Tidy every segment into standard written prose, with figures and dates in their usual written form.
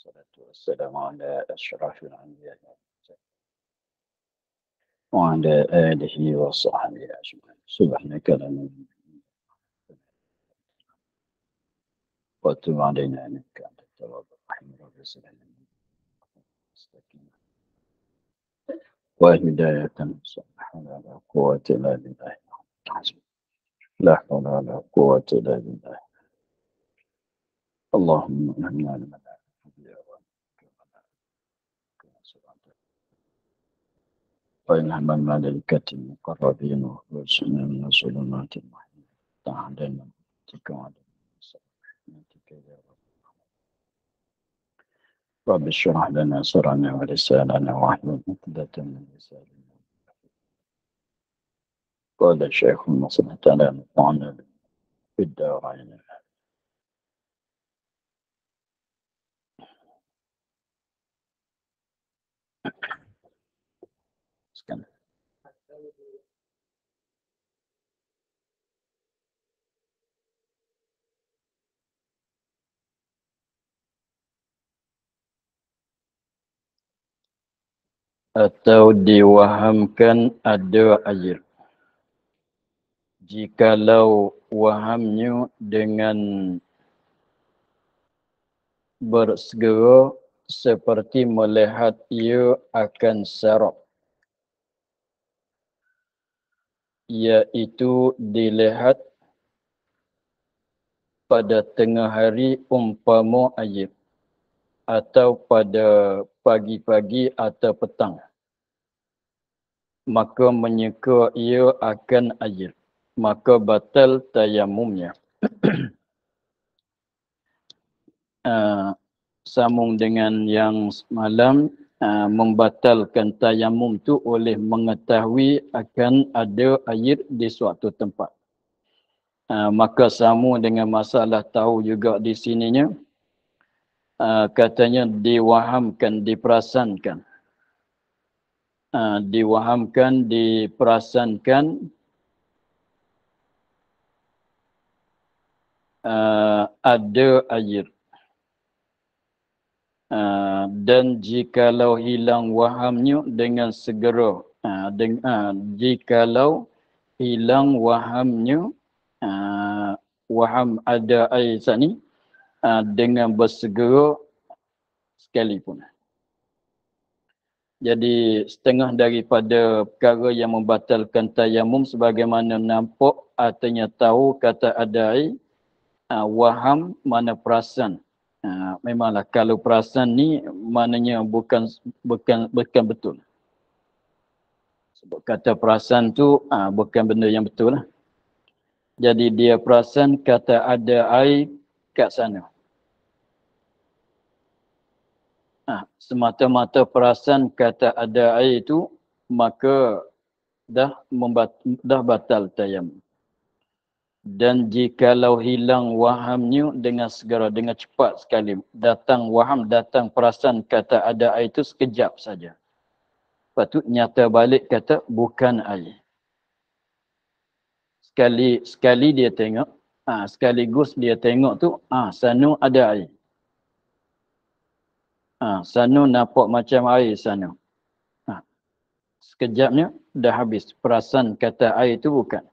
والصلاة والسلام على أشرف الأنبياء وعلى آله وصحبه أجمعين. سبحانك لا نعلم وتب علينا إنك أنت التواب الرحيم. رب اغفر لنا وهداية صالحة لا قوة إلا بالله. لا حول ولا قوة إلا بالله. اللهم إنا لمن وإن من الملائكة المقربين وحسنا من ظلمات المحيط تعالينا بك وعلى رحمتك يا رب. رب اشرح لنا صدرنا ولساننا واحلل عقدة من لساننا. قال الشيخ المصنع تعالى نفعنا في الدارين. Atau diwahamkan ada air. Jikalau wahamnya dengan bersegera seperti melihat ia akan sarap, iaitu dilihat pada tengah hari umpama air, atau pada pagi-pagi atau petang, maka menyeka ia akan air, maka batal tayamumnya. Sambung dengan yang semalam, membatalkan tayamum tu oleh mengetahui akan ada air di suatu tempat. Maka sama dengan masalah tahu juga di sininya, katanya diwahamkan, diperasankan. Diwahamkan, diperasankan ada air. Dan jikalau hilang wahamnya dengan segera, jikalau hilang wahamnya, waham ada air ni dengan bersegera sekalipun. Jadi setengah daripada perkara yang membatalkan tayamum sebagaimana nampak artinya tahu kata ada air, waham mana perasan. Memanglah kalau perasan ni maknanya bukan betul. Sebab kata perasan tu bukan benda yang betul lah. Jadi dia perasan kata ada air kat sana. Semata-mata perasan kata ada air tu, maka dah batal tayamum. Dan jikalau hilang wahamnya dengan segera, dengan cepat sekali, datang waham, datang perasan kata ada air itu sekejap saja. Lepas tu nyata balik kata bukan air. Sekali dia tengok, sekaligus dia tengok tu, sana ada air. Sana nampak macam air sana. Sekejapnya dah habis. Perasan kata air itu bukan.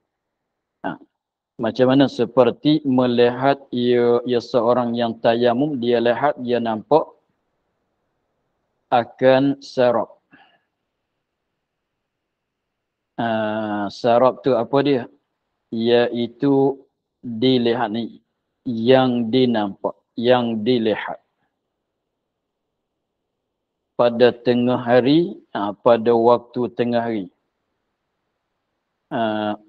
Macam mana seperti melihat ia seorang yang tayamum, dia lihat, dia nampak akan sarap. Sarap tu apa dia? Iaitu dilihat ni, yang dinampak, yang dilihat. Pada tengah hari, pada waktu tengah hari.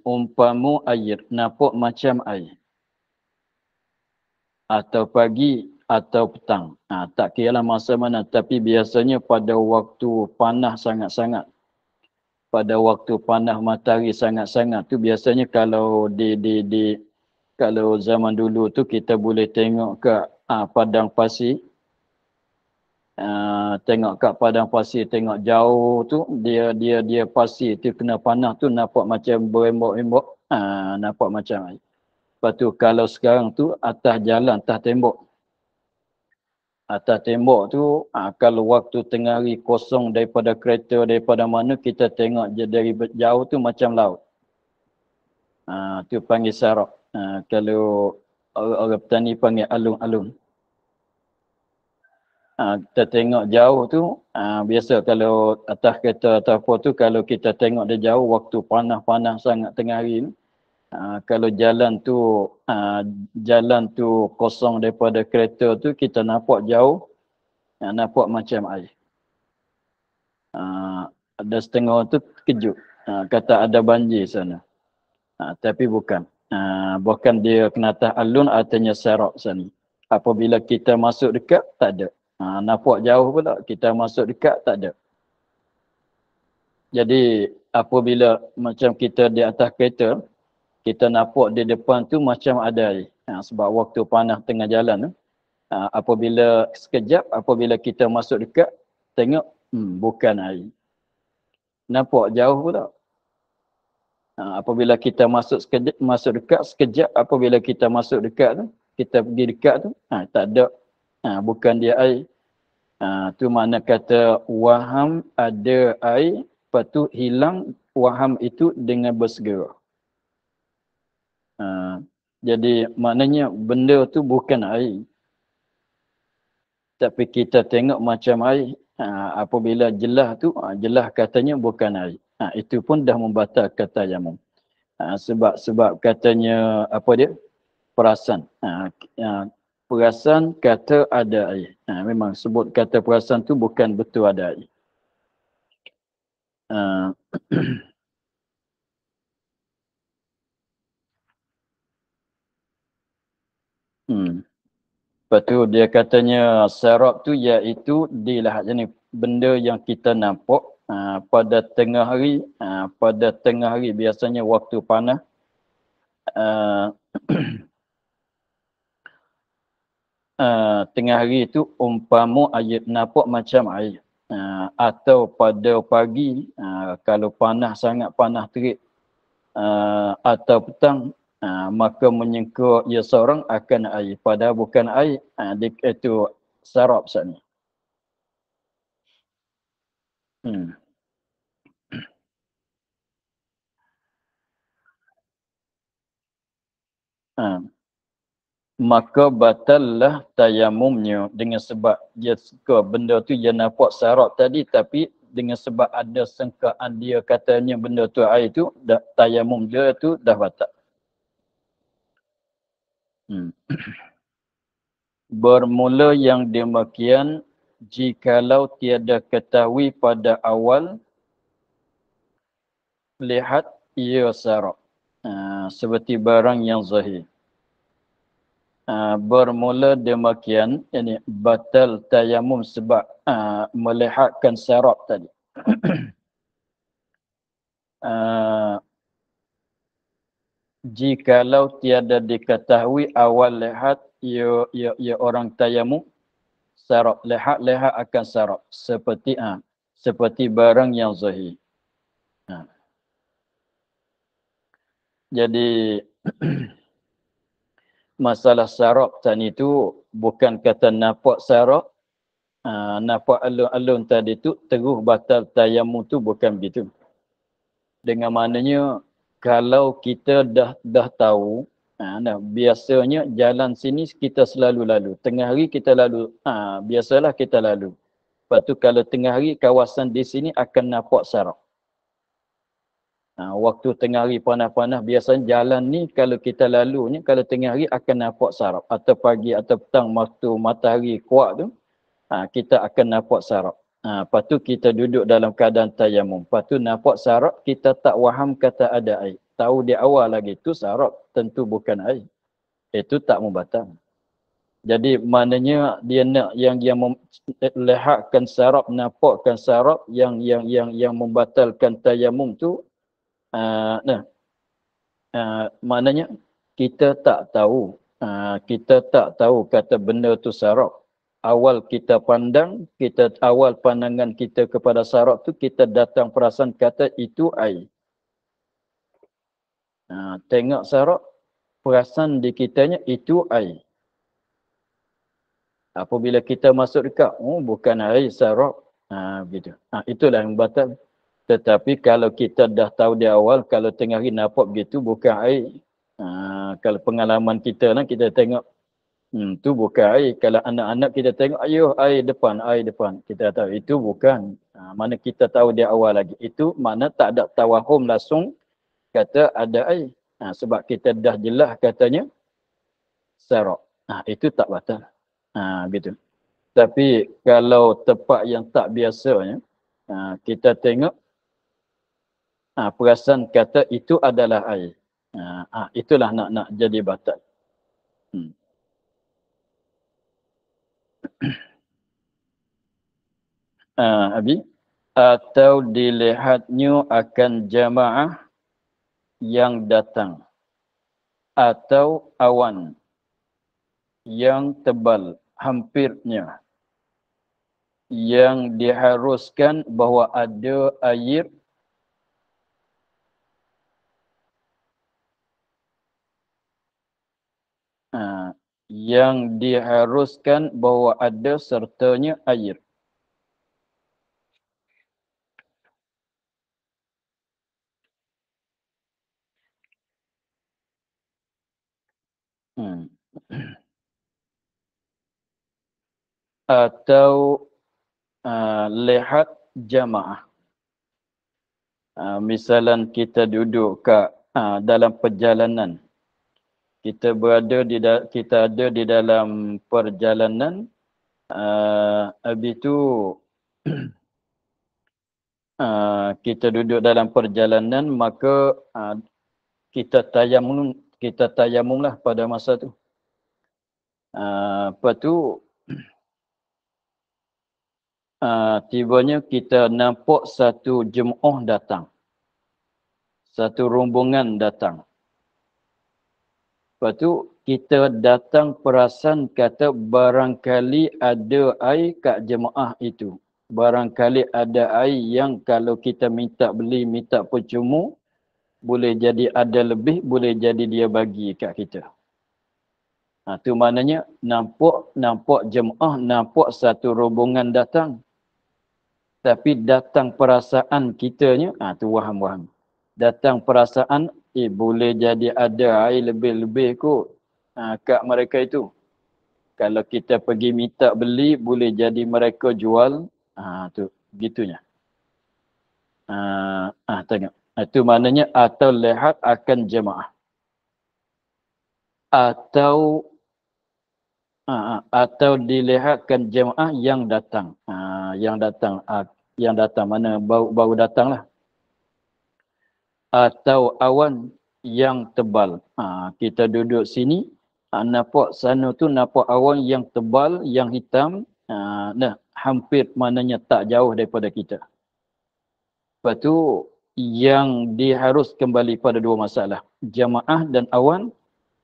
Umpamu air, nampak macam air. Atau pagi atau petang. Tak kira lah masa mana, tapi biasanya pada waktu panas sangat-sangat. Pada waktu panas matahari sangat-sangat tu biasanya kalau kalau zaman dulu tu kita boleh tengok kat padang pasir. Tengok kat padang pasir, tengok jauh tu dia pasir tu kena panas tu nampak macam berembok-embok, nampak macam air. Lepas tu kalau sekarang tu atas jalan, atas tembok, atas tembok tu, kalau waktu tengah hari kosong daripada kereta, daripada mana, kita tengok je dari jauh tu macam laut. Tu panggil sarab. Kalau orang petani panggil alun-alun. Kita tengok jauh tu, biasa kalau atas kereta atau apa tu, kalau kita tengok dari jauh waktu panas-panas sangat tengah hari ni, kalau jalan tu kosong daripada kereta tu, kita nampak jauh, nampak macam air. Ada setengah tu terkejut, kata ada banjir sana. Tapi bukan. Bukan dia kena atas alun, artinya sarab sana. Apabila kita masuk dekat, tak ada. Nampak jauh pula, kita masuk dekat, tak ada. Jadi apabila macam kita di atas kereta, kita nampak di depan tu macam ada air. Sebab waktu panas tengah jalan tu, apabila sekejap, apabila kita masuk dekat, tengok, bukan air. Nampak jauh pula. Apabila kita masuk dekat, sekejap apabila kita masuk dekat tu, kita pergi dekat tu, tak ada, bukan dia air. Tu makna kata waham ada air, lepas tu hilang waham itu dengan bersegera. Jadi maknanya benda tu bukan air. Tapi kita tengok macam air. Apabila jelas tu, jelas katanya bukan air. Itu pun dah membatalkan tayamum. Sebab katanya apa dia? Perasan. Perasan kata ada air. Memang sebut kata perasan tu bukan betul ada air. Lepas tu dia katanya sarab tu iaitu dilahat jenis benda yang kita nampak pada tengah hari, biasanya waktu panas. Tengah hari itu umpama air nampak macam air. Atau pada pagi kalau panas sangat panas terik, atau petang, maka menyangka ia seorang akan air, padahal bukan air. Itu sarab sana. Maka batallah tayamumnya dengan sebab dia suka benda tu dia nampak sarab tadi, tapi dengan sebab ada sangkaan dia katanya benda tu air tu, tayamum dia tu dah batal. Bermula yang demikian jikalau tiada ketahui pada awal, lihat ia sarab, seperti barang yang zahir. Bermula demikian, yani batal tayamum sebab melihatkan sarab tadi. Jikalau tiada diketahui awal lihat ia orang tayamum, sarab, lihat akan sarab seperti barang yang zahir. Jadi masalah sarab tadi tu bukan kata nampak sarab, nampak alun-alun tadi tu terus batal tayamum tu, bukan begitu. Dengan maknanya kalau kita dah tahu, biasanya jalan sini kita selalu lalu. Tengah hari kita lalu, biasalah kita lalu. Lepas tu kalau tengah hari kawasan di sini akan nampak sarab. Waktu tengah hari panas-panas, biasanya jalan ni kalau kita lalunya, kalau tengah hari akan nampak sarab. Atau pagi atau petang waktu matahari kuat tu, kita akan nampak sarab. Lepas tu kita duduk dalam keadaan tayamum. Lepas tu nampak sarab, kita tak waham kata ada air. Tahu di awal lagi tu sarab, tentu bukan air. Itu tak membatal. Jadi maknanya dia nak yang melihatkan sarab, nampakkan sarab yang membatalkan tayamum tu. Maknanya kita tak tahu, kata benda tu sarab. Awal kita pandang, awal pandangan kita kepada sarab tu, kita datang perasan kata itu air. Tengok sarab, perasan di kitanya itu air. Apabila kita masuk dekat, oh bukan air sarap. Begitu. Itulah yang batal. Tetapi kalau kita dah tahu di awal, kalau tengah hari nampak begitu, bukan air. Kalau pengalaman kita lah, kita tengok, tu bukan air. Kalau anak-anak kita tengok, ayuh air depan, air depan. Kita tahu, itu bukan. Mana kita tahu di awal lagi. Itu mana tak ada tawahum langsung, kata ada air. Sebab kita dah jelas katanya, sarap. Itu tak batal. Gitu. Tapi kalau tempat yang tak biasanya, kita tengok, perasan kata itu adalah air. Itulah nak jadi batal. Abi, atau dilihatnya akan jamaah yang datang atau awan yang tebal hampirnya yang diharuskan bahawa ada air yang diharuskan bahawa ada sertanya air. Atau lihat jamaah. Misalan kita duduk kat dalam perjalanan. Kita ada di dalam perjalanan, habis tu kita duduk dalam perjalanan, maka kita tayamum lah pada masa tu. Lepas tu tibanya kita nampak satu jemaah datang, satu rombongan datang. Lepas tu kita datang perasan kata barangkali ada air kat jemaah itu. Barangkali ada air yang kalau kita minta beli, minta percuma, boleh jadi ada lebih, boleh jadi dia bagi kat kita. Tu maknanya nampak jemaah, nampak satu rombongan datang. Tapi datang perasaan kitanya, tu waham. Datang perasaan, boleh jadi ada air lebih-lebih kot kat mereka itu. Kalau kita pergi minta beli, boleh jadi mereka jual. Tu, gitunya. Tengok. Itu maknanya atau lihat akan jemaah. Atau dilihatkan jemaah yang datang. Yang datang mana baru datang lah. Atau awan yang tebal. Kita duduk sini, nampak sana tu nampak awan yang tebal, yang hitam. Hampir maknanya tak jauh daripada kita. Lepas tu yang diharus kembali pada dua masalah. Jamaah dan awan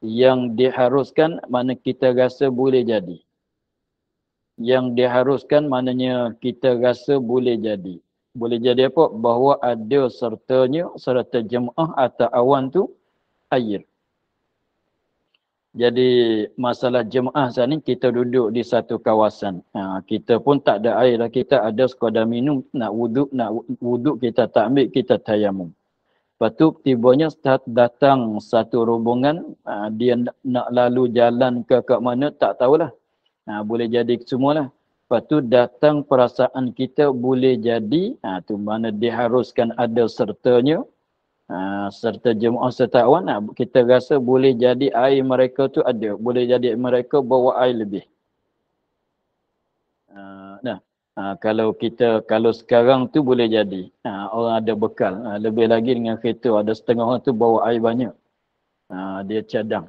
yang diharuskan mana kita rasa boleh jadi. Yang diharuskan maknanya kita rasa boleh jadi. Boleh jadi apa? Bahawa ada sertanya, serta jemaah atau awan tu air. Jadi masalah jemaah saat ni kita duduk di satu kawasan. Kita pun tak ada air lah. Kita ada sekadar minum, nak wuduk kita tak ambil, kita tayamum. Lepas tu tibanya datang satu rombongan, dia nak lalu jalan ke mana tak tahulah. Boleh jadi semualah. Lepas tu datang perasaan kita boleh jadi, tu mana diharuskan ada sertanya, serta jemaah serta awan, kita rasa boleh jadi air mereka tu ada. Boleh jadi mereka bawa air lebih. Kalau sekarang tu boleh jadi. Orang ada bekal. Lebih lagi dengan kereta, ada setengah orang tu bawa air banyak. Dia cadang.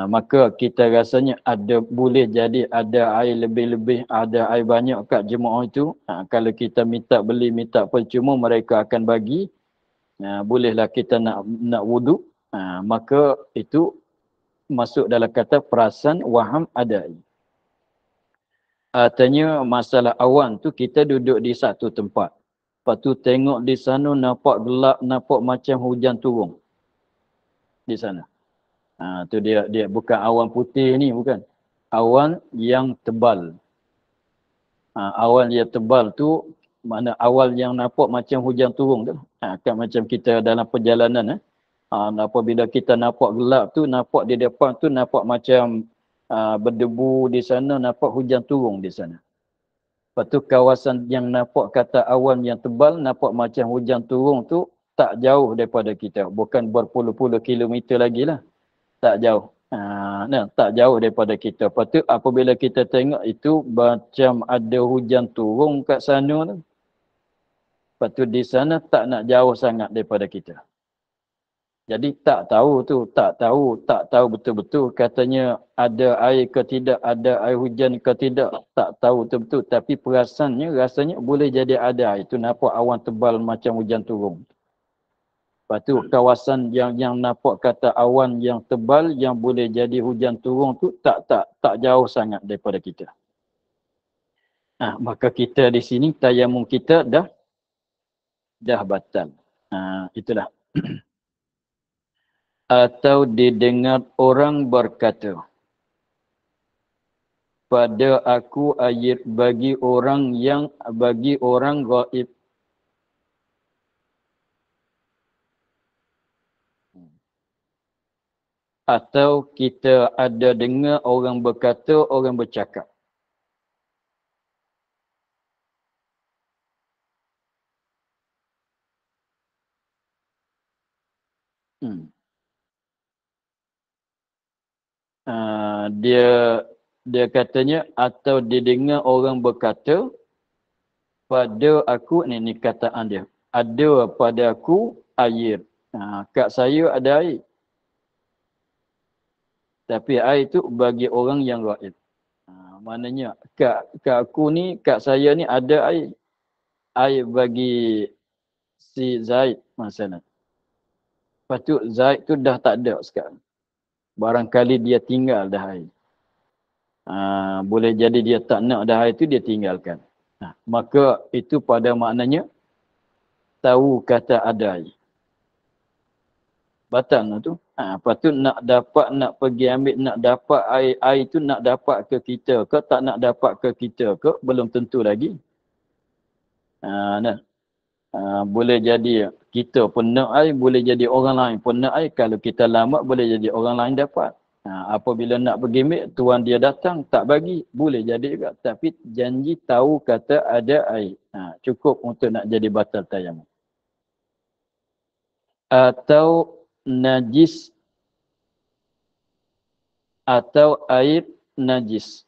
Maka kita rasanya boleh jadi ada air lebih-lebih, ada air banyak kat jemaah itu. Kalau kita minta beli, minta percuma, mereka akan bagi. Bolehlah kita nak wuduk. Maka itu masuk dalam kata perasan waham ada air. Artinya masalah awan tu kita duduk di satu tempat. Lepas tu tengok di sana nampak gelap, nampak macam hujan turun. Di sana. Tu dia bukan awan putih ni, bukan. awan yang tebal. Awan yang tebal tu mana awal yang nampak macam hujan turun tu. Kan macam kita dalam perjalanan. Apabila kita nampak gelap tu, nampak di depan tu, nampak macam berdebu di sana, nampak hujan turun di sana. Lepas tu kawasan yang nampak kata awan yang tebal, nampak macam hujan turun tu tak jauh daripada kita. Bukan berpuluh-puluh kilometer lagi lah. Tak jauh. Tak jauh daripada kita. Lepas tu apabila kita tengok itu macam ada hujan turun kat sana tu. Lepas tu di sana tak nak jauh sangat daripada kita. Jadi tak tahu betul-betul katanya ada air ke tidak, ada air hujan ke tidak, tak tahu betul-betul. Tapi perasaannya, rasanya boleh jadi ada air. Itu nampak awan tebal macam hujan turun. Lepas tu kawasan yang nampak kata awan yang tebal yang boleh jadi hujan turun tu tak jauh sangat daripada kita. Maka kita di sini tayamum kita dah batal. Itulah. Atau didengar orang berkata, pada aku ayat bagi orang gaib. Atau kita ada dengar orang berkata, orang bercakap. Dia katanya atau didengar orang berkata pada aku, ni kataan dia, ada pada aku air. Kat saya ada air. Tapi air itu bagi orang yang gaib. Maknanya kat aku ni, kat saya ni ada air. Air bagi si Zaid masalah. Lepas tu Zaid tu dah tak ada sekarang. Barangkali dia tinggal dah air. Boleh jadi dia tak nak dah air tu, dia tinggalkan. Maka itu pada maknanya tahu kata ada air. Batal lah tu. Lepas tu nak pergi ambil, nak dapat air tu nak dapat ke kita ke, tak nak dapat ke kita ke, belum tentu lagi. Boleh jadi kita pun nak air, boleh jadi orang lain pun nak air. Kalau kita lambat, boleh jadi orang lain dapat. Apabila nak pergi ambil, tuan dia datang, tak bagi, boleh jadi juga. Tapi janji tahu kata ada air. Cukup untuk nak jadi batal tayamum. Atau najis atau air najis.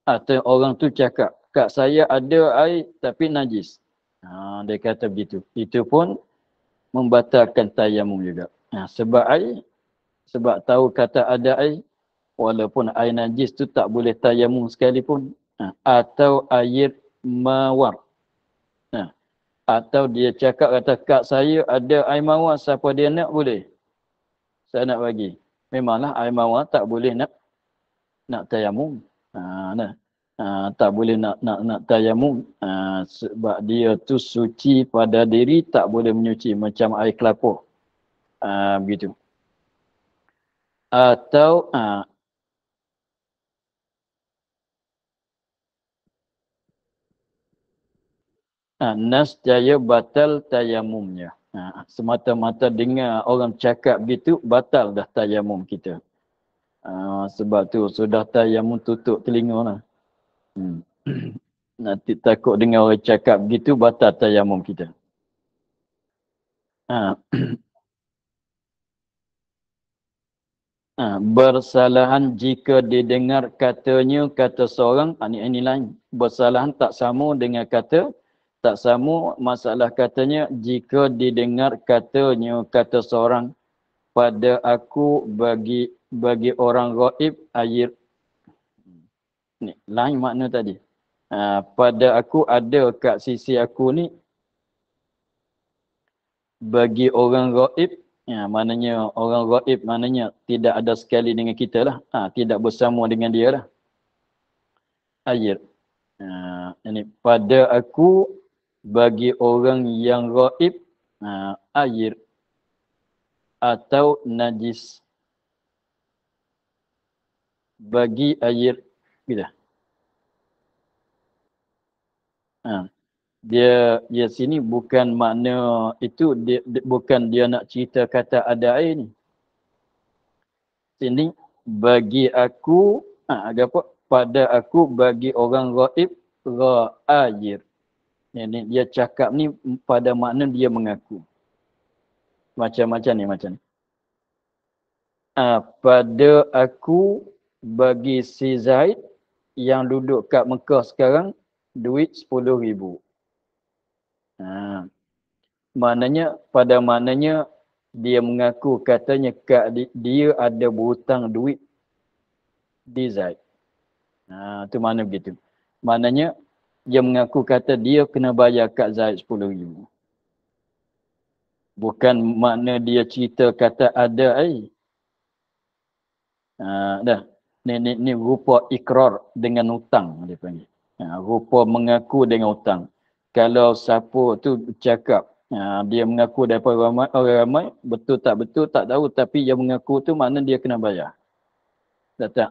Atau orang tu cakap, kat saya ada air tapi najis. Dia kata begitu. Itu pun membatalkan tayamum juga. Sebab tahu kata ada air, walaupun air najis tu tak boleh tayamum sekalipun. Atau air mawar. Atau dia cakap kata kat saya ada air mawar, siapa dia nak boleh. Saya nak bagi. Memanglah air mawar tak boleh nak tayamum. Tak boleh nak tayamum. Sebab dia tu suci pada diri, tak boleh menyuci macam air kelapa. Begitu. Atau nasjaya batal tayamumnya. Semata-mata dengar orang cakap begitu, batal dah tayamum kita. Sebab tu sudah tayamum, tutup telinga lah. Nanti takut dengar orang cakap begitu, batal tayamum kita. Bersalahan jika didengar katanya kata seorang, ini lain. Bersalahan tak sama dengan kata, tak sama masalah katanya jika didengar katanya kata seorang, pada aku bagi orang gaib air. Ni lain makna tadi. Pada aku ada kat sisi aku ni bagi orang gaib. Maknanya orang gaib maknanya tidak ada sekali dengan kita lah. Tidak bersama dengan dia lah. Air. Ini pada aku bagi orang yang gaib air atau najis. bagi air bila dia sini bukan makna itu bukan dia nak cerita kata ada air ni. Sini bagi aku apa pada aku bagi orang ghaib air. Ini dia cakap ni pada makna dia mengaku. Macam ni. Pada aku bagi si Zaid yang duduk kat Mekah sekarang duit 10,000. Maknanya dia mengaku katanya dia ada berhutang duit di Zaid. Tu mana begitu. Maknanya dia mengaku kata dia kena bayar kat Zaid 10,000. Bukan makna dia cerita kata ada air. Dah. Ni rupa ikrar dengan hutang dia panggil. Rupa mengaku dengan hutang. Kalau siapa tu cakap dia mengaku daripada orang ramai, betul tak tahu, tapi dia mengaku tu makna dia kena bayar. Datang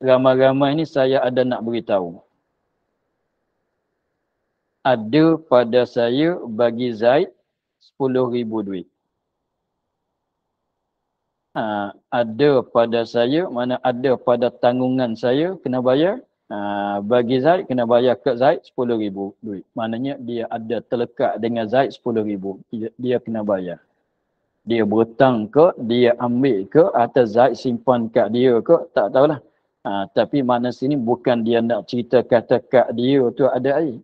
ramai-ramai ni saya ada nak beritahu. Ada pada saya bagi Zaid 10,000 duit. Ada pada saya, mana ada pada tanggungan saya kena bayar. Bagi Zaid kena bayar ke Zaid 10,000 duit. Maknanya dia ada terlekat dengan Zaid 10,000. Dia kena bayar. Dia berhutang ke, dia ambil ke, atau Zaid simpan kat dia ke, tak tahulah. Tapi mana sini bukan dia nak cerita kata kat dia tu ada air.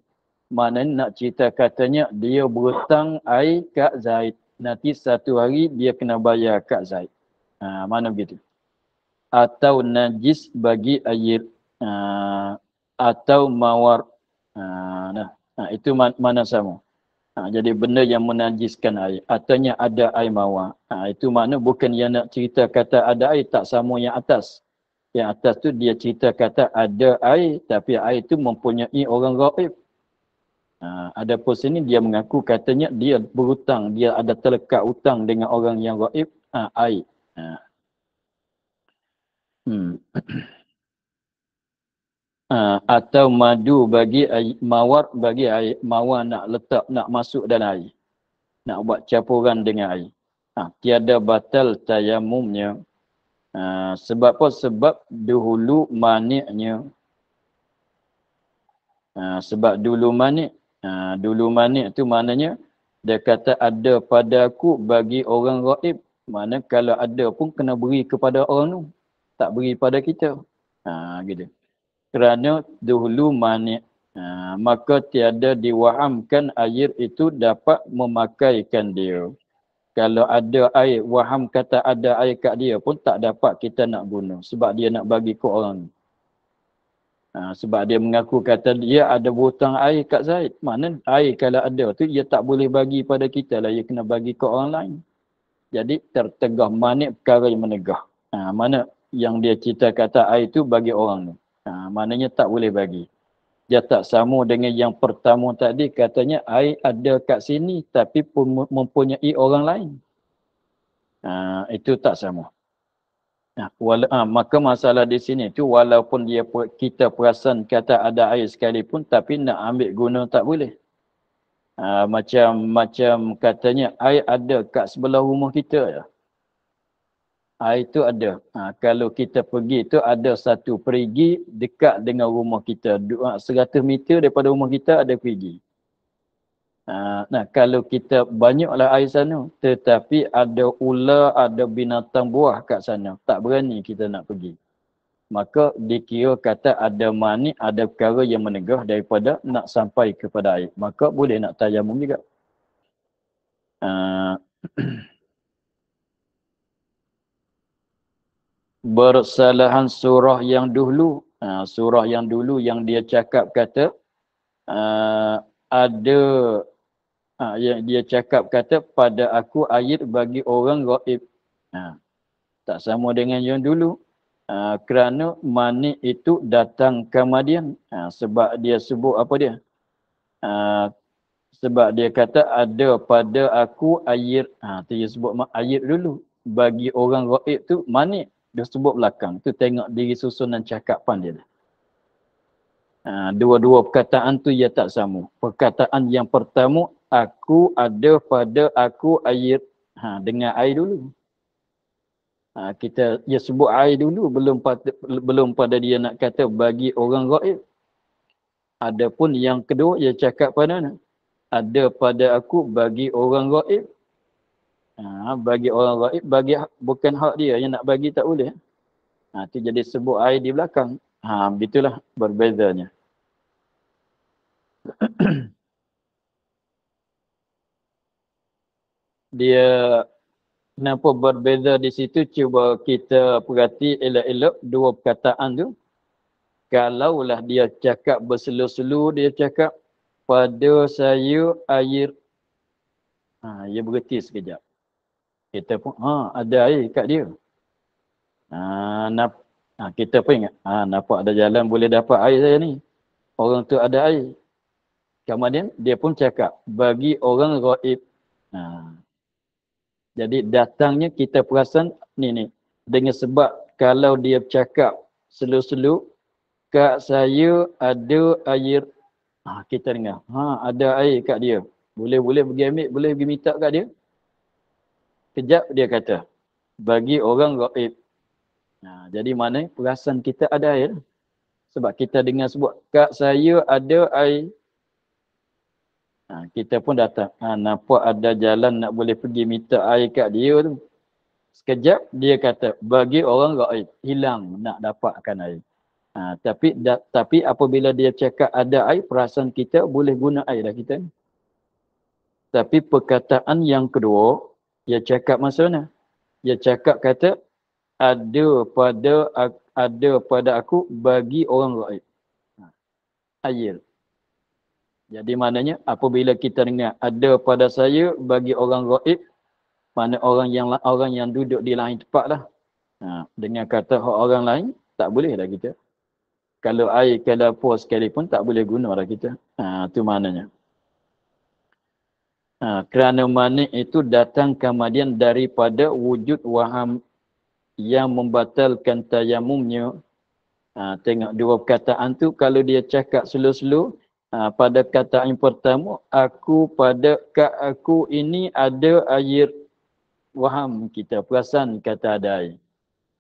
Maknanya nak cerita katanya dia berhutang air kat Zaid. Nanti satu hari dia kena bayar kat Zaid. Mana begitu. Atau najis bagi air. Atau mawar. Itu mana sama. Jadi benda yang menajiskan air. Ataunya ada air mawar. Itu makna bukan yang nak cerita kata ada air, tak sama yang atas. Yang atas tu dia cerita kata ada air, tapi air tu mempunyai orang ghaib. Adapun sini dia mengaku katanya dia berhutang, dia ada terlekat hutang dengan orang yang ghaib, air. Atau madu bagi air, mawar bagi air, mawar nak letak, nak masuk dalam air. Nak buat campuran dengan air. Tiada batal tayamumnya. Sebab apa? Sebab dahulu maniknya. Sebab dulu manik. Dulu manik tu maknanya dia kata ada pada aku bagi orang ghaib. Mana kalau ada pun kena beri kepada orang tu. Tak beri pada kita. Gitu. Kerana dahulu manik. Maka tiada diwahamkan air itu dapat memakaikan dia. Kalau ada air, waham kata ada air kat dia pun tak dapat kita nak guna. Sebab dia nak bagi ke orang. Sebab dia mengaku kata dia ada berhutang air kat Zaid. Mana air kalau ada tu dia tak boleh bagi pada kita lah. Dia kena bagi ke orang lain. Jadi tertegah manik perkara yang menegah. Mana yang dia cerita kata air tu bagi orang tu. Maknanya tak boleh bagi. Dia tak sama dengan yang pertama tadi katanya air ada kat sini tapi pun mempunyai orang lain. Itu tak sama. Maka masalah di sini tu walaupun kita perasan kata ada air sekalipun tapi nak ambil guna tak boleh. Macam katanya air ada kat sebelah rumah kita ya. Air tu ada. Kalau kita pergi tu ada satu perigi dekat dengan rumah kita. 100 meter daripada rumah kita ada perigi. Kalau kita banyaklah air sana, tetapi ada ular, ada binatang buah kat sana, tak berani kita nak pergi. Maka dikira kata ada manik, ada perkara yang menegah daripada nak sampai kepada air. Maka boleh nak tayamum juga. Bersalahan surah yang dulu. Surah yang dulu yang dia cakap kata, ada yang dia cakap kata pada aku air bagi orang ghaib. Tak sama dengan yang dulu. Kerana manik itu datang kemudian. Sebab dia sebut apa dia? Sebab dia kata ada pada aku air. Dia sebut air dulu. Bagi orang ghaib tu manik. Dia sebut belakang. Tu tengok diri susunan cakapan dia. Dua-dua perkataan tu ia tak sama. Perkataan yang pertama, aku ada pada aku air. Dengan air dulu. Kita dia sebut air dulu belum pada dia nak kata bagi orang gaib. Adapun yang kedua dia cakap pada mana? Ada pada aku bagi orang gaib. Bagi orang gaib, bagi bukan hak dia yang nak bagi tak boleh. Tu jadi sebut air di belakang. Begitulah berbezanya. Dia kenapa berbeza di situ, cuba kita perhati elok-elok dua perkataan tu. Kalaulah dia cakap berselu-selu, dia cakap pada saya air. Dia berhenti sekejap. Kita pun, ada air kat dia. Kita pun ingat, nampak ada jalan boleh dapat air saya ni. Orang tu ada air. Kemudian dia pun cakap, bagi orang gaib. Jadi datangnya kita perasan, ni. Dengan sebab kalau dia cakap selu-selu, kat saya ada air. Kita dengar, ada air kat dia. Boleh pergi ambil, boleh pergi minta kat dia. Kejap dia kata, bagi orang gaib. Jadi mana perasan kita ada air. Sebab kita dengar sebut, kat saya ada air. Kita pun datang. Nampak ada jalan nak boleh pergi minta air kat dia tu. Sekejap dia kata, bagi orang gaib. Hilang nak dapatkan air. Tapi apabila dia cakap ada air, perasaan kita boleh guna air dah kita. Tapi perkataan yang kedua, dia cakap masa mana? Dia cakap kata, ada pada aku bagi orang gaib. Air. Jadi maknanya apabila kita dengar ada pada saya bagi orang gaib, mana orang yang duduk di lain tempat lah. Dengan kata orang lain, tak boleh dah kita. Kalau air ke dapur sekalipun tak boleh guna dah kita. Itu maknanya. Kerana manik itu datang kemudian daripada wujud waham yang membatalkan tayamumnya. Tengok dua perkataan tu, kalau dia cakap selu-selu, pada kata yang pertama, kat aku ini ada air. Waham kita, perasan kata ada air.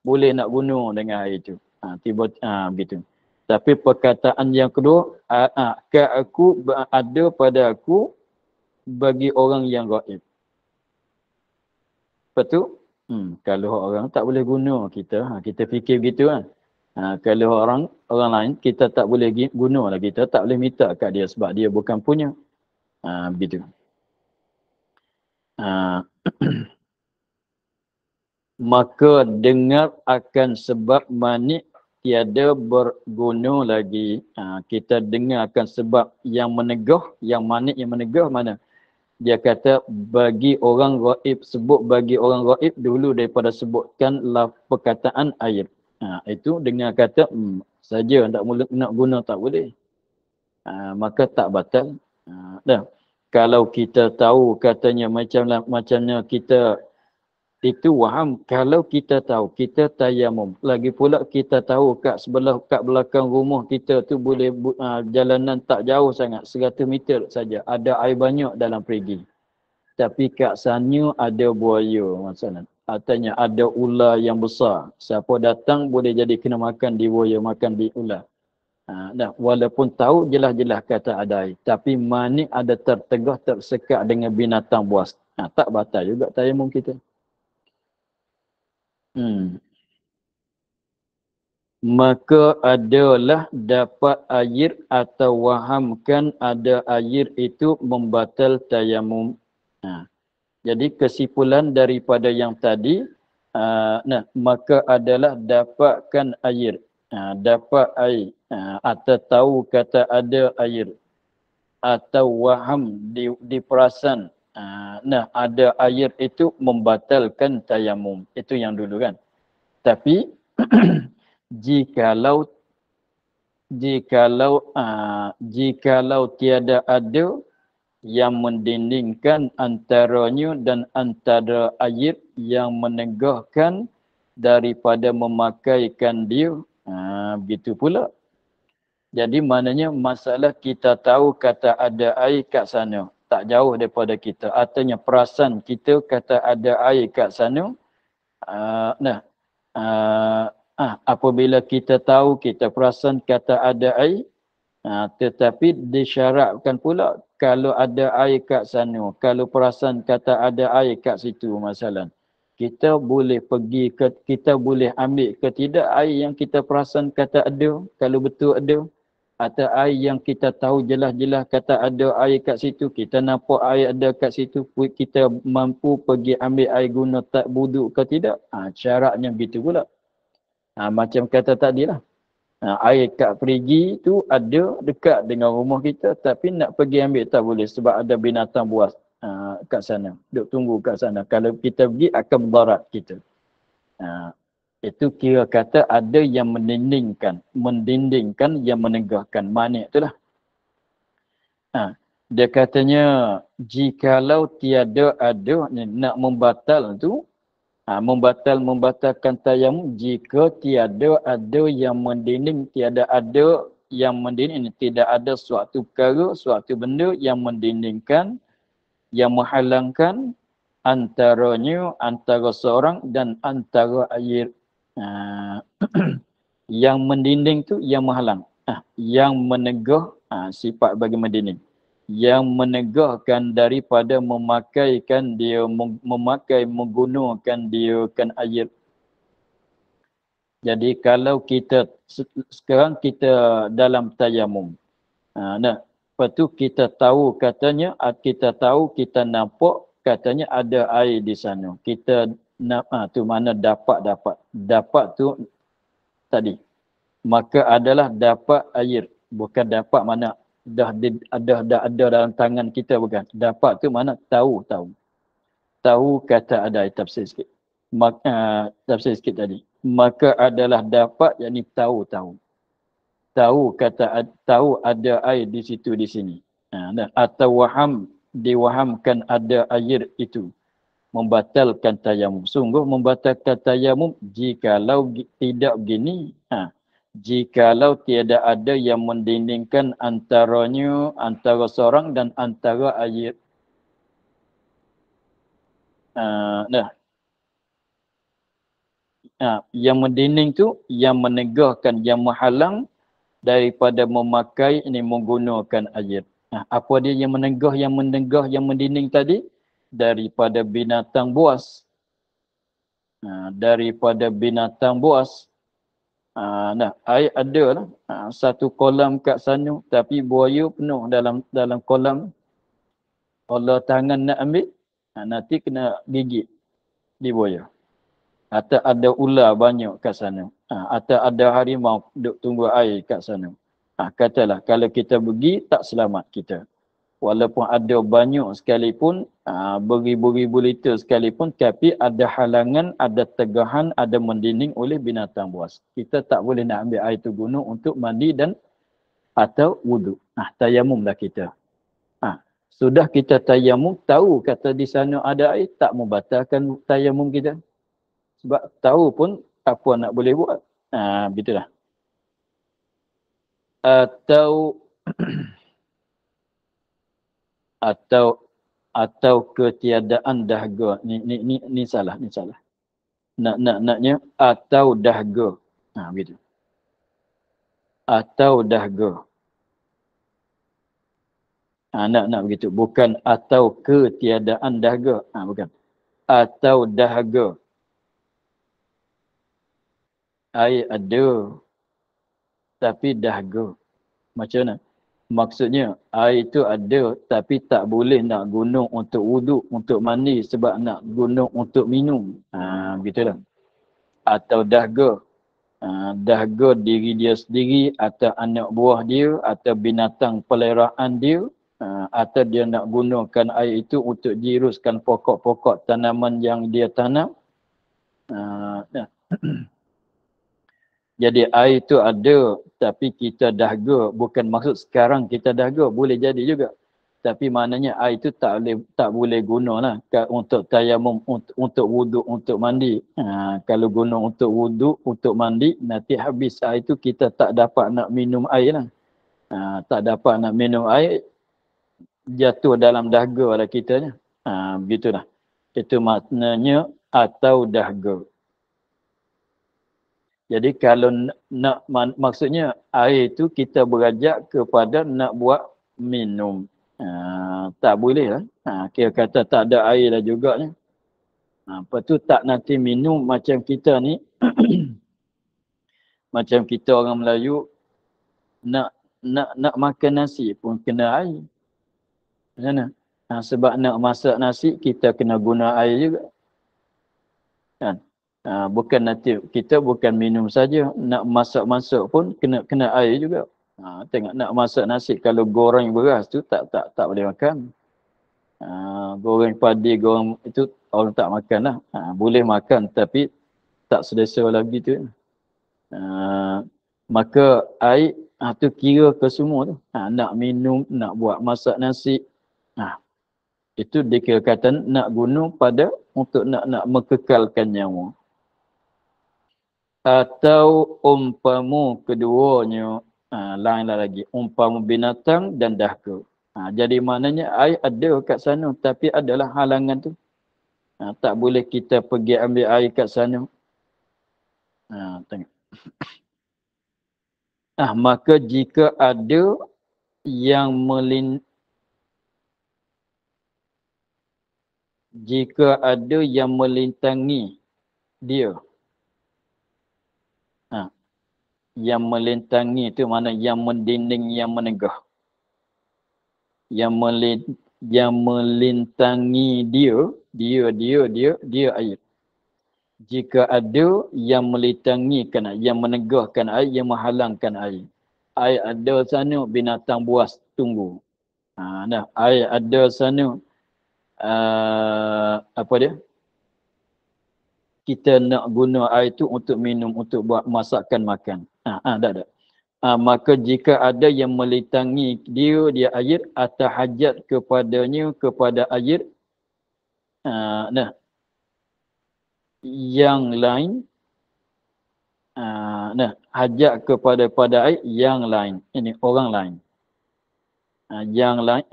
Boleh nak guna dengan air itu. Begitu. Tapi perkataan yang kedua, kat aku ada pada aku bagi orang yang gaib. Betul? Kalau orang tak boleh guna kita, kita fikir begitu kan. Kalau orang lain, kita tak boleh guna lah kita, tak boleh minta kat dia sebab dia bukan punya. Begitu. Maka dengar akan sebab manik tiada berguna lagi. Kita dengar akan sebab yang menegah, yang manik yang menegah mana? Dia kata bagi orang gaib, sebut bagi orang gaib dulu daripada sebutkan perkataan air. Itu dengan kata saja nak guna tak boleh. Maka tak batal. Kalau kita tahu katanya macamnya kita itu waham, kalau kita tahu kita tayamum, lagi pula kita tahu kat belakang rumah kita tu boleh jalanan tak jauh sangat, 100 meter saja, ada air banyak dalam perigi. Tapi kat sana ada buaya masalah. Artinya ada ular yang besar. Siapa datang boleh jadi kena makan di buaya, makan di ular. Walaupun tahu jelas-jelas kata ada air, tapi manik ada tertegah, tersekat dengan binatang buas. Tak batal juga tayamum kita. Maka adalah dapat air atau wahamkan ada air itu membatal tayamum. Jadi kesimpulan daripada yang tadi, maka adalah dapatkan air. Dapat air. Atau tahu kata ada air. Atau waham di perasan. Ada air itu membatalkan tayamum. Itu yang dulu kan. Tapi jikalau tiada ada yang mendindingkan antaranya dan antara air yang menegahkan daripada memakaikan dia. Begitu pula. Jadi maknanya masalah kita tahu kata ada air kat sana, tak jauh daripada kita. Artinya perasan kita kata ada air kat sana. Apabila kita tahu, kita perasan kata ada air, tetapi disyaratkan pula kalau ada air kat sana, kalau perasan kata ada air kat situ masalah, kita boleh pergi ke, kita boleh ambil ke tidak air yang kita perasan kata ada, kalau betul ada, atau air yang kita tahu jelas-jelas kata ada air kat situ, kita nampak air ada kat situ, kita mampu pergi ambil air guna tak wuduk ke tidak. Syaratnya begitu pula. Macam kata tadi lah. Air kat perigi tu ada dekat dengan rumah kita, tapi nak pergi ambil tak boleh sebab ada binatang buas kat sana. Duk tunggu kat sana. Kalau kita pergi akan mudarat kita. Itu kira kata ada yang mendindingkan yang menegahkan. Manik itulah. Dia katanya jikalau tiada ada nak membatal tu, membatalkan tayamum jika tiada ada yang mendinding, tiada ada yang mendinding, tidak ada suatu perkara, suatu benda yang mendindingkan, yang menghalangkan antaranya, antara seorang dan antara air. Yang mendinding tu yang menghalang, yang menegah, sifat bagi mendinding, yang menegahkan daripada memakaikan dia, menggunakan dia kan air. Jadi kalau kita sekarang kita dalam tayamum, lepas tu kita tahu katanya, kita nampak katanya ada air di sana. Kita tu mana dapat tu tadi. Maka adalah dapat air, bukan dapat mana dah ada dalam tangan kita, bukan. Dapat tu mana tahu kata ada air. Tafsir sikit. Tafsir sikit tadi. Maka adalah dapat, yakni tahu kata tahu ada air di situ di sini. Atau diwahamkan ada air itu, membatalkan tayamum. Sungguh membatalkan tayamum jikalau tidak begini. Jikalau tiada ada yang mendindingkan antaranya, antara seorang dan antara air. Yang mendinding tu, yang menegahkan, yang menghalang daripada memakai ini, menggunakan air. Apa dia yang menegah, yang mendinding tadi? Daripada binatang buas. Daripada binatang buas. Air ada lah. Satu kolam kat sana, tapi buaya penuh dalam kolam. Allah tangan nak ambil, nanti kena gigit di buaya. Atau ada ular banyak kat sana. Atau ada harimau duk tunggu air kat sana. Katalah kalau kita pergi, tak selamat kita. Walaupun ada banyak sekalipun, beribu-ribu liter sekalipun, tapi ada halangan, ada tegahan, ada mendinding oleh binatang buas. Kita tak boleh nak ambil air tu guna untuk mandi dan atau wuduk. Tayamumlah kita. Sudah kita tayamum, tahu kata di sana ada air, tak membatalkan tayamum kita. Sebab tahu pun apa nak boleh buat. Begitulah. Atau ketiadaan dahaga. Ni salah. Naknya atau dahaga. Begitu. Atau dahaga. Nak begitu. Bukan atau ketiadaan dahaga. Bukan. Atau dahaga. Air ada, tapi dahaga. Macam mana? Maksudnya air itu ada, tapi tak boleh nak guna untuk wuduk, untuk mandi, sebab nak guna untuk minum. Begitulah. Atau dahaga. Dahaga diri dia sendiri, atau anak buah dia, atau binatang peliharaan dia, atau dia nak gunakan air itu untuk jiruskan pokok-pokok tanaman yang dia tanam. Jadi air itu ada, tapi kita dahaga. Bukan maksud sekarang kita dahaga. Boleh jadi juga. Tapi maknanya air itu tak boleh guna lah untuk tayamum, untuk wuduk, untuk mandi. Kalau guna untuk wuduk, untuk mandi, nanti habis air itu kita tak dapat nak minum air lah. Tak dapat nak minum air, jatuh dalam dahaga lah kita ni. Begitulah. Itu maknanya atau dahaga. Jadi kalau maksudnya air itu kita berajak kepada nak buat minum. Tak boleh lah. Kira kata tak ada air dah juga ni. Lepas tu tak nanti minum macam kita ni. Macam kita orang Melayu nak makan nasi pun kena air. Macam mana? Sebab nak masak nasi kita kena guna air juga. Kan? Bukan nanti kita bukan minum saja, nak masak-masak pun kena air juga. Tengok nak masak nasi, kalau goreng beras tu tak boleh makan. Goreng padi, goreng itu orang tak makan lah. Boleh makan tapi tak selesa lagi tu. Maka air tu kira ke semua tu. Nak minum, nak buat masak nasi. Itu dikirakan nak guna pada untuk nak mengekalkan nyawa. Atau umpamu keduanya, lainlah lagi, umpamu binatang dan dahaga. Jadi maknanya air ada kat sana tapi adalah halangan tu. Tak boleh kita pergi ambil air kat sana. Tengok. Maka jika ada yang melintangi dia. Yang melintangi itu mana yang mendinding, yang menegah. Yang melintangi dia air. Jika ada yang melintangikan, yang menegahkan air, yang menghalangkan air. Air ada sana, binatang buas tunggu. Air ada sana, apa dia? Kita nak guna air itu untuk minum, untuk buat masakan makan. Dah. Maka jika ada yang melintangi dia air atau hajat kepadanya, kepada air, yang lain, hajat kepada air yang lain, ini orang lain, yang lain,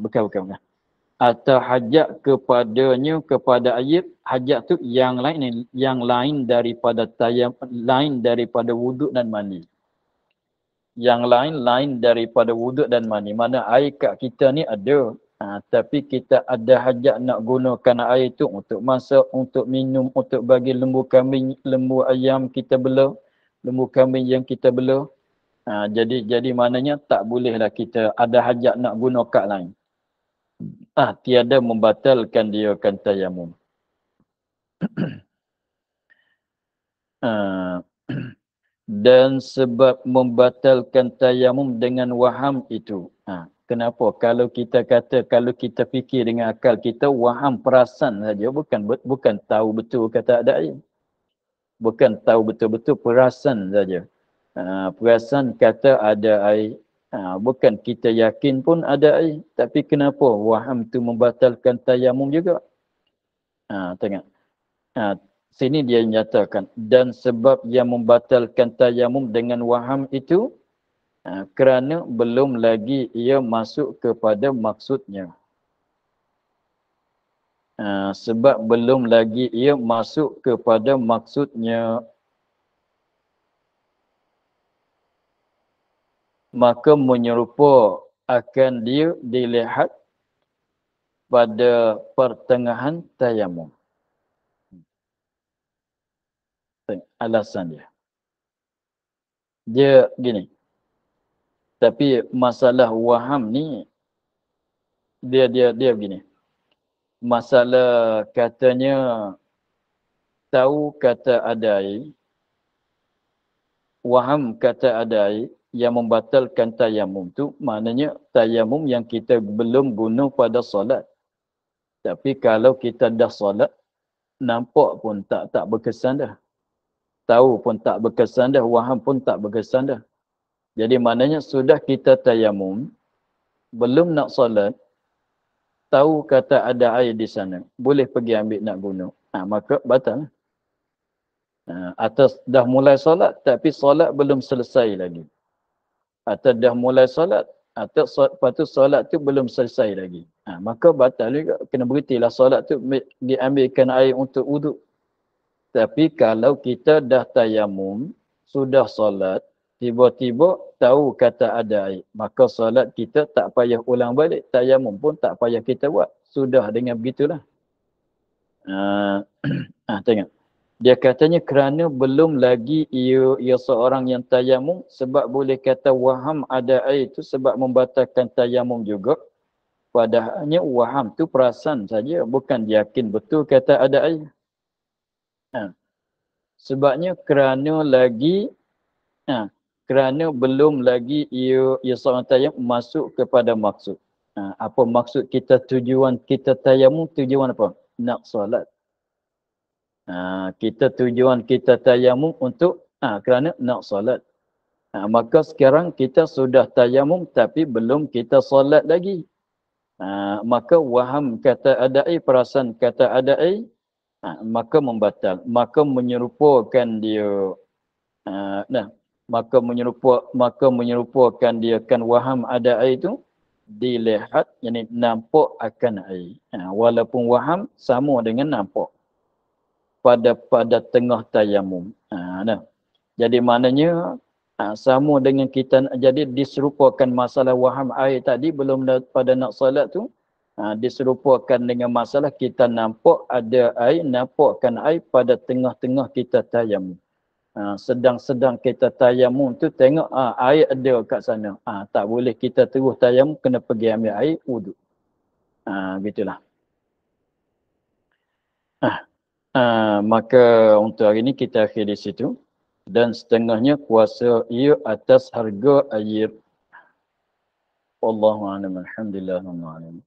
bukan. Atau hajat kepadanya, kepada air, hajat tu yang lain daripada lain daripada wuduk dan mandi. Yang lain daripada wuduk dan mandi. Mana air kat kita ni ada, tapi kita ada hajat nak gunakan air tu untuk masak, untuk minum, untuk bagi lembu kambing, lembu ayam kita bela, lembu kambing yang kita bela. Jadi maknanya tak bolehlah kita ada hajat nak guna kat lain. Tiada membatalkan dia kan tayamum. Dan sebab membatalkan tayamum dengan waham itu. Kenapa? Kalau kita kata, kalau kita fikir dengan akal kita, waham perasan saja, bukan tahu betul kata ada air. Bukan tahu betul-betul, perasan saja. Perasan kata ada air. Bukan kita yakin pun ada air. Tapi kenapa waham tu membatalkan tayamum juga? Tengok. Sini dia nyatakan. Dan sebab yang membatalkan tayamum dengan waham itu, kerana belum lagi ia masuk kepada maksudnya. Sebab belum lagi ia masuk kepada maksudnya, maka menyerupa akan dia dilihat pada pertengahan tayamum. Alasan dia gini. Tapi masalah waham ni dia begini. Masalah katanya tahu kata ada air, waham kata ada air, yang membatalkan tayamum tu maknanya tayamum yang kita belum guna pada solat. Tapi kalau kita dah solat, nampak pun tak berkesan dah. Tahu pun tak berkesan dah, waham pun tak berkesan dah. Jadi maknanya sudah kita tayamum, belum nak solat, tahu kata ada air di sana, boleh pergi ambil nak guna. Maka batal. Atau dah mulai solat, tapi solat belum selesai lagi. Atau dah mulai solat, atau lepas tu solat tu belum selesai lagi. Maka batal juga. Kena berhentilah solat tu, diambilkan air untuk wuduk. Tapi kalau kita dah tayamum, sudah solat, tiba-tiba tahu kata ada air, maka solat kita tak payah ulang balik. Tayamum pun tak payah kita buat. Sudah dengan begitulah. Tengok. Dia katanya kerana belum lagi ia seorang yang tayamum, sebab boleh kata waham ada air itu sebab membatalkan tayamum juga. Padahalnya waham tu perasan saja, bukan yakin betul kata ada air. Sebabnya kerana belum lagi ia seorang tayamum masuk kepada maksud. Apa maksud kita, tujuan kita tayamum, tujuan apa? Nak solat. Tujuan kita tayamum untuk kerana nak solat. Maka sekarang kita sudah tayamum tapi belum kita solat lagi. Maka waham kata ada air, perasan kata ada air, maka membatal, maka menyerupakan dia maka menyerupakan dia kan waham ada air itu dilihat, yakni nampak akan air. Walaupun waham sama dengan nampak pada tengah tayamum. Jadi maknanya sama dengan kita, jadi diserupakan masalah waham air tadi belum pada nak solat tu, diserupakan dengan masalah kita nampak ada air, nampakkan air pada tengah-tengah kita tayamum. Sedang-sedang kita tayamum tu tengok air ada kat sana. Tak boleh kita terus tayamum, kena pergi ambil air wuduk. Gitulah. Maka untuk hari ini kita akhir di situ. Dan setengahnya kuasa ia atas harga air. Wallahu a'lam. Alhamdulillah rabbil alamin.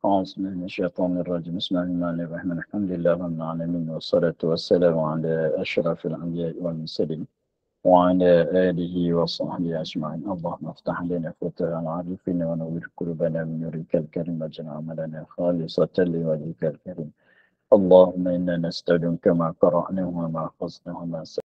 A'udzubillahi minasyaitonir rajim. Bismillahirrahmanirrahim. Alhamdulillah rabbil alamin wassalatu wassalamu ala asyrafil anbiya'i wal mursalin wa ala alihi wa sahbihi ajma'in. Allahumma iftah lana fatahan 'arifin wa nawwir qulubana min nurikal karim waj'al 'amalana khalisatan liwajhikal karim. Allahumma inna nasta'uduka ma qara'nahu wa ma hafadnahu ma